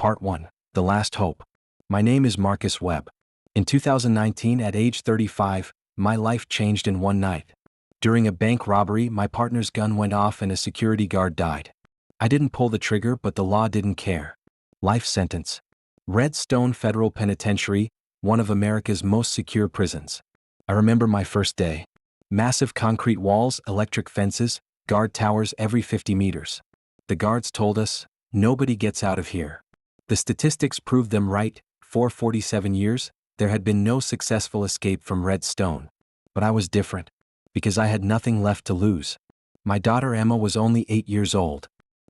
Part 1. The Last Hope. My name is Marcus Webb. In 2019, at age 35, my life changed in one night. During a bank robbery, my partner's gun went off and a security guard died. I didn't pull the trigger, but the law didn't care. Life sentence. Red Stone Federal Penitentiary, one of America's most secure prisons. I remember my first day. Massive concrete walls, electric fences, guard towers every 50 meters. The guards told us, nobody gets out of here. The statistics proved them right. For 47 years, there had been no successful escape from Red Stone. But I was different, because I had nothing left to lose. My daughter Emma was only 8 years old.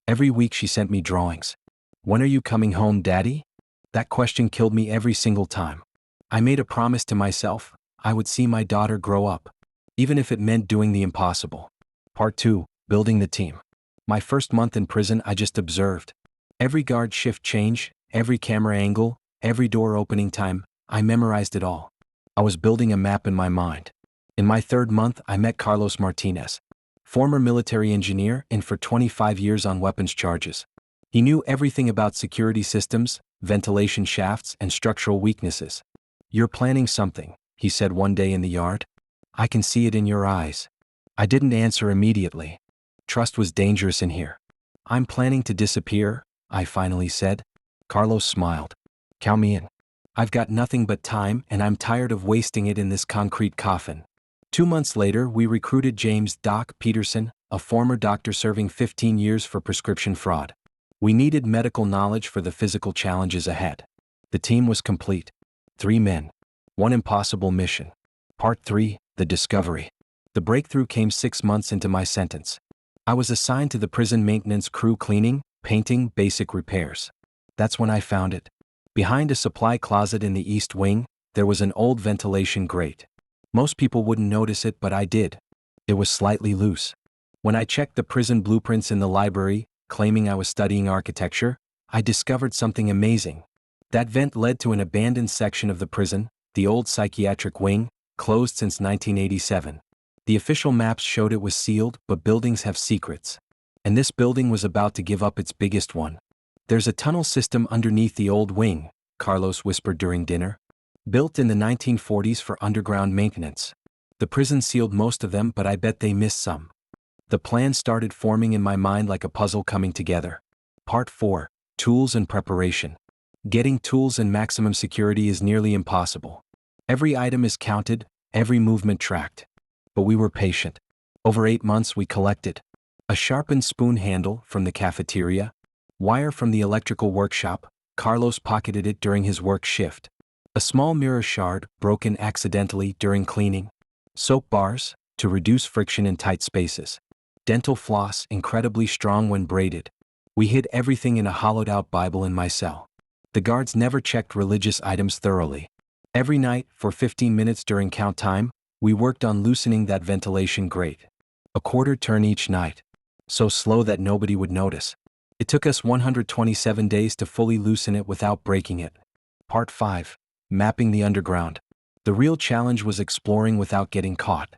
Every week she sent me drawings. "When are you coming home, Daddy?" That question killed me every single time. I made a promise to myself, I would see my daughter grow up, even if it meant doing the impossible. Part 2. Building the team. My first month in prison, I just observed. Every guard shift change, every camera angle, every door opening time, I memorized it all. I was building a map in my mind. In my third month, I met Carlos Martinez, former military engineer in for 25 years on weapons charges. He knew everything about security systems, ventilation shafts, and structural weaknesses. "You're planning something," he said one day in the yard. "I can see it in your eyes." I didn't answer immediately. Trust was dangerous in here. "I'm planning to disappear," I finally said. Carlos smiled. "Count me in. I've got nothing but time, and I'm tired of wasting it in this concrete coffin." 2 months later, we recruited James "Doc" Peterson, a former doctor serving 15 years for prescription fraud. We needed medical knowledge for the physical challenges ahead. The team was complete. 3 men. One impossible mission. Part 3. The Discovery. The breakthrough came 6 months into my sentence. I was assigned to the prison maintenance crew, cleaning, painting, basic repairs. That's when I found it. Behind a supply closet in the east wing, there was an old ventilation grate. Most people wouldn't notice it, but I did. It was slightly loose. When I checked the prison blueprints in the library, claiming I was studying architecture, I discovered something amazing. That vent led to an abandoned section of the prison, the old psychiatric wing, closed since 1987. The official maps showed it was sealed, but buildings have secrets. And this building was about to give up its biggest one. "There's a tunnel system underneath the old wing," Carlos whispered during dinner. "Built in the 1940s for underground maintenance. The prison sealed most of them, but I bet they missed some." The plan started forming in my mind like a puzzle coming together. Part 4. Tools and preparation. Getting tools and maximum security is nearly impossible. Every item is counted, every movement tracked. But we were patient. Over 8 months we collected a sharpened spoon handle from the cafeteria, wire from the electrical workshop, Carlos pocketed it during his work shift, a small mirror shard broken accidentally during cleaning, soap bars to reduce friction in tight spaces, dental floss incredibly strong when braided. We hid everything in a hollowed-out Bible in my cell. The guards never checked religious items thoroughly. Every night, for 15 minutes during count time, we worked on loosening that ventilation grate. A quarter turn each night. So slow that nobody would notice. It took us 127 days to fully loosen it without breaking it. Part 5. Mapping the underground. The real challenge was exploring without getting caught.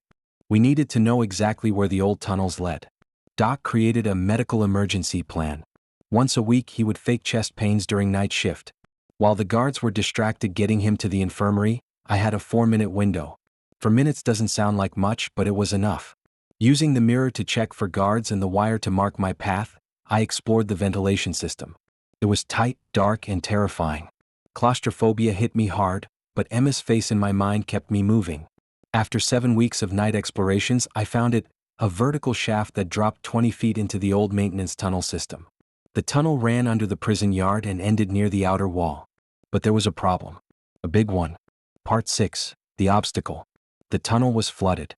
We needed to know exactly where the old tunnels led. Doc created a medical emergency plan. Once a week he would fake chest pains during night shift. While the guards were distracted getting him to the infirmary, I had a 4-minute window. 4 minutes doesn't sound like much, but it was enough. Using the mirror to check for guards and the wire to mark my path, I explored the ventilation system. It was tight, dark, and terrifying. Claustrophobia hit me hard, but Emma's face in my mind kept me moving. After 7 weeks of night explorations, I found it, a vertical shaft that dropped 20 feet into the old maintenance tunnel system. The tunnel ran under the prison yard and ended near the outer wall. But there was a problem. A big one. Part 6. The obstacle. The tunnel was flooded.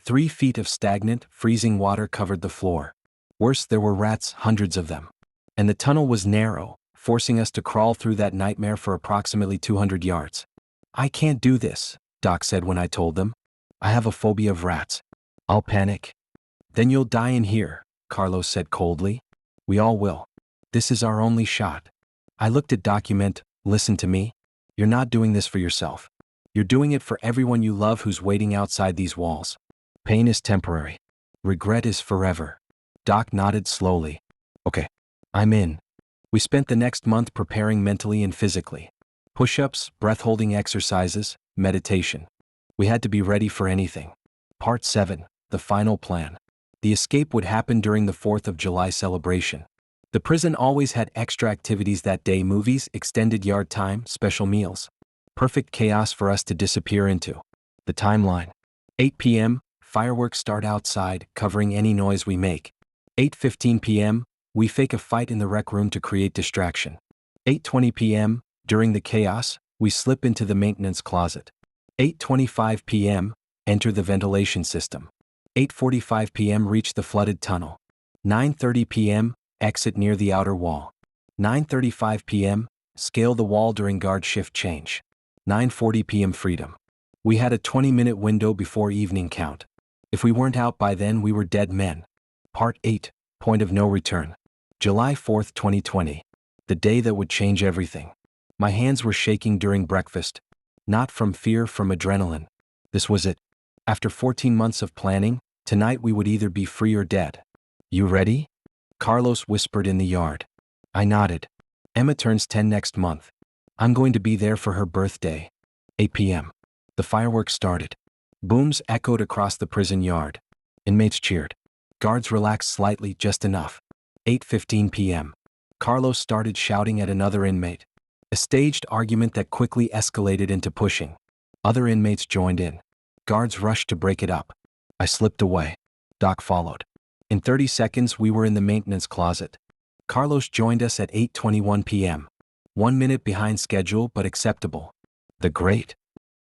3 feet of stagnant, freezing water covered the floor. Worse, there were rats, hundreds of them. And the tunnel was narrow, forcing us to crawl through that nightmare for approximately 200 yards. "I can't do this," Doc said when I told them. "I have a phobia of rats." "I'll panic." "Then you'll die in here," Carlos said coldly. "We all will. This is our only shot." I looked at document. "Listen to me. You're not doing this for yourself. You're doing it for everyone you love who's waiting outside these walls. Pain is temporary. Regret is forever." Doc nodded slowly. "Okay. I'm in." We spent the next month preparing mentally and physically. Push-ups, breath-holding exercises, meditation. We had to be ready for anything. Part 7, the final plan. The escape would happen during the 4th of July celebration. The prison always had extra activities that day: movies, extended yard time, special meals. Perfect chaos for us to disappear into. The timeline. 8 p.m., fireworks start outside, covering any noise we make. 8:15 p.m., we fake a fight in the rec room to create distraction. 8:20 p.m., during the chaos, we slip into the maintenance closet. 8:25 p.m., enter the ventilation system. 8:45 p.m., reach the flooded tunnel. 9:30 p.m., exit near the outer wall. 9:35 p.m., scale the wall during guard shift change. 9:40 p.m., freedom. We had a 20-minute window before evening count. If we weren't out by then, we were dead men. Part 8, point of no return. July 4th, 2020. The day that would change everything. My hands were shaking during breakfast. Not from fear, from adrenaline. This was it. After 14 months of planning, tonight we would either be free or dead. You ready? Carlos whispered in the yard. I nodded. Emma turns 10 next month. I'm going to be there for her birthday. 8 p.m. The fireworks started. Booms echoed across the prison yard. Inmates cheered. Guards relaxed slightly, just enough. 8:15 p.m. Carlos started shouting at another inmate. A staged argument that quickly escalated into pushing. Other inmates joined in. Guards rushed to break it up. I slipped away. Doc followed. In 30 seconds, we were in the maintenance closet. Carlos joined us at 8:21 p.m. 1 minute behind schedule, but acceptable. The grate?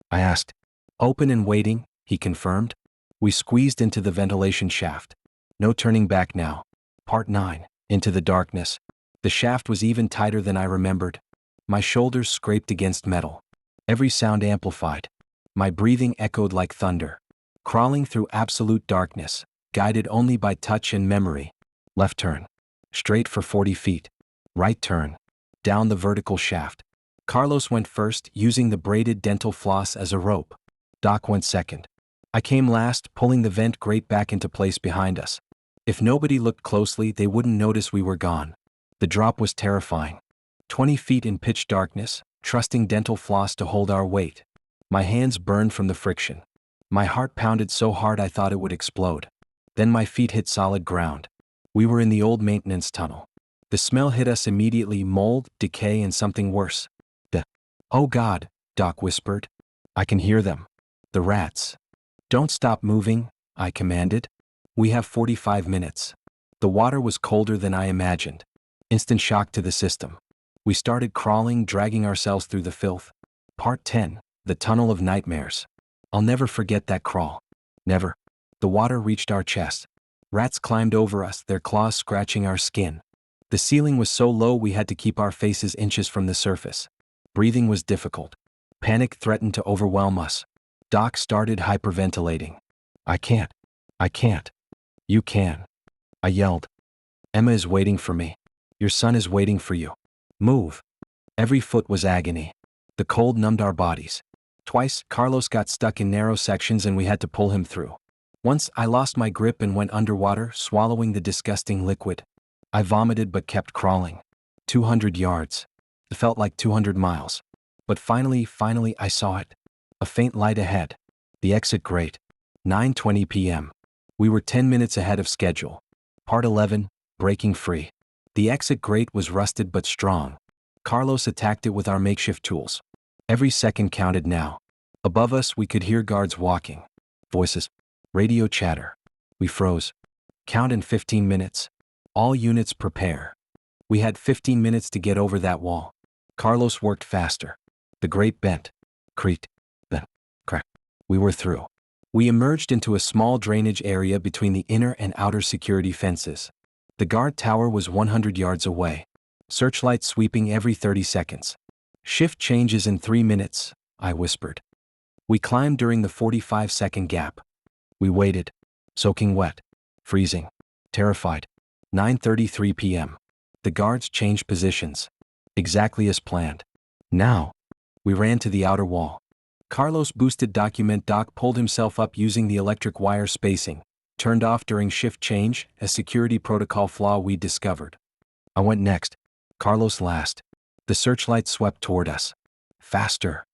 I asked. Open and waiting, he confirmed. We squeezed into the ventilation shaft. No turning back now. Part 9, into the darkness. The shaft was even tighter than I remembered. My shoulders scraped against metal. Every sound amplified. My breathing echoed like thunder. Crawling through absolute darkness, guided only by touch and memory. Left turn. Straight for 40 feet. Right turn. Down the vertical shaft. Carlos went first, using the braided dental floss as a rope. Doc went second. I came last, pulling the vent grate back into place behind us. If nobody looked closely, they wouldn't notice we were gone. The drop was terrifying. 20 feet in pitch darkness, trusting dental floss to hold our weight. My hands burned from the friction. My heart pounded so hard I thought it would explode. Then my feet hit solid ground. We were in the old maintenance tunnel. The smell hit us immediately: mold, decay, and something worse. Oh God, Doc whispered. I can hear them. The rats. Don't stop moving, I commanded. We have 45 minutes. The water was colder than I imagined. Instant shock to the system. We started crawling, dragging ourselves through the filth. Part 10, the tunnel of nightmares. I'll never forget that crawl. Never. The water reached our chest. Rats climbed over us, their claws scratching our skin. The ceiling was so low we had to keep our faces inches from the surface. Breathing was difficult. Panic threatened to overwhelm us. Doc started hyperventilating. I can't. You can. I yelled. Emma is waiting for me. Your son is waiting for you. Move. Every foot was agony. The cold numbed our bodies. Twice, Carlos got stuck in narrow sections and we had to pull him through. Once, I lost my grip and went underwater, swallowing the disgusting liquid. I vomited but kept crawling. 200 yards. It felt like 200 miles. But finally, I saw it. A faint light ahead. The exit grate. 9:20 p.m. We were 10 minutes ahead of schedule. Part 11, breaking free. The exit grate was rusted but strong. Carlos attacked it with our makeshift tools. Every second counted now. Above us, we could hear guards walking. Voices. Radio chatter. We froze. Count in 15 minutes. All units prepare. We had 15 minutes to get over that wall. Carlos worked faster. The grate bent. Creaked. Then cracked. We were through. We emerged into a small drainage area between the inner and outer security fences. The guard tower was 100 yards away. Searchlights sweeping every 30 seconds. Shift changes in 3 minutes, I whispered. We climbed during the 45-second gap. We waited. Soaking wet. Freezing. Terrified. 9:33 p.m. The guards changed positions. Exactly as planned. Now. We ran to the outer wall. Carlos boosted document. Doc pulled himself up using the electric wire spacing. Turned off during shift change, a security protocol flaw we discovered. I went next. Carlos last. The searchlight swept toward us. Faster.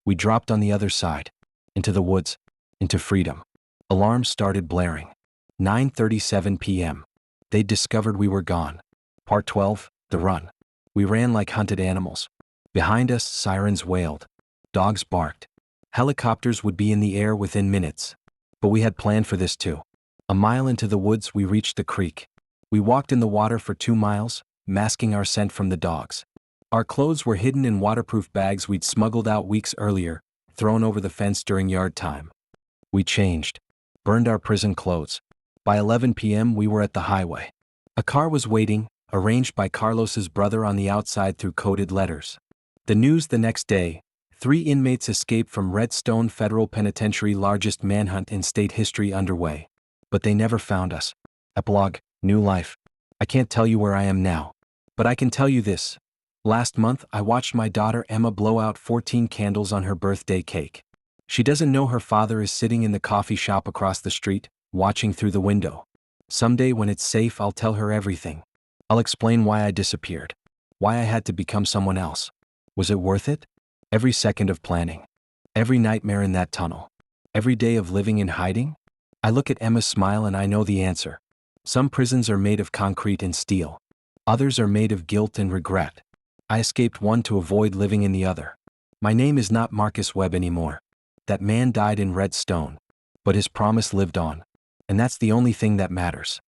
We dropped on the other side. Into the woods. Into freedom. Alarms started blaring. 9:37 p.m. They'd discovered we were gone. Part 12, The Run. We ran like hunted animals. Behind us, sirens wailed. Dogs barked. Helicopters would be in the air within minutes. But we had planned for this too. A mile into the woods, we reached the creek. We walked in the water for 2 miles, masking our scent from the dogs. Our clothes were hidden in waterproof bags we'd smuggled out weeks earlier, thrown over the fence during yard time. We changed. Burned our prison clothes. By 11 p.m. we were at the highway. A car was waiting, arranged by Carlos's brother on the outside through coded letters. The news the next day: 3 inmates escaped from Red Stone Federal Penitentiary, largest manhunt in state history underway. But they never found us. Epilogue, New Life. I can't tell you where I am now. But I can tell you this. Last month I watched my daughter Emma blow out 14 candles on her birthday cake. She doesn't know her father is sitting in the coffee shop across the street, watching through the window. Someday when it's safe, I'll tell her everything. I'll explain why I disappeared. Why I had to become someone else. Was it worth it? Every second of planning. Every nightmare in that tunnel. Every day of living in hiding? I look at Emma's smile and I know the answer. Some prisons are made of concrete and steel. Others are made of guilt and regret. I escaped one to avoid living in the other. My name is not Marcus Webb anymore. That man died in Red Stone. But his promise lived on. And that's the only thing that matters.